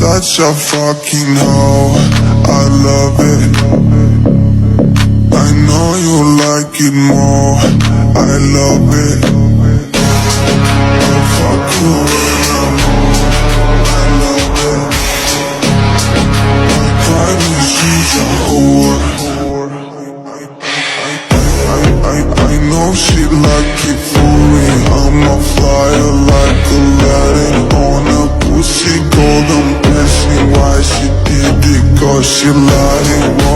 such a fucking hoe, I love it. I know you like it more, I love it. I fuck you when I'm home, I love it. My private she's a whore. I know she like it for me. I'm a flyer like Aladdin on a pussy golden blessing. Why she did it? 'Cause she lied.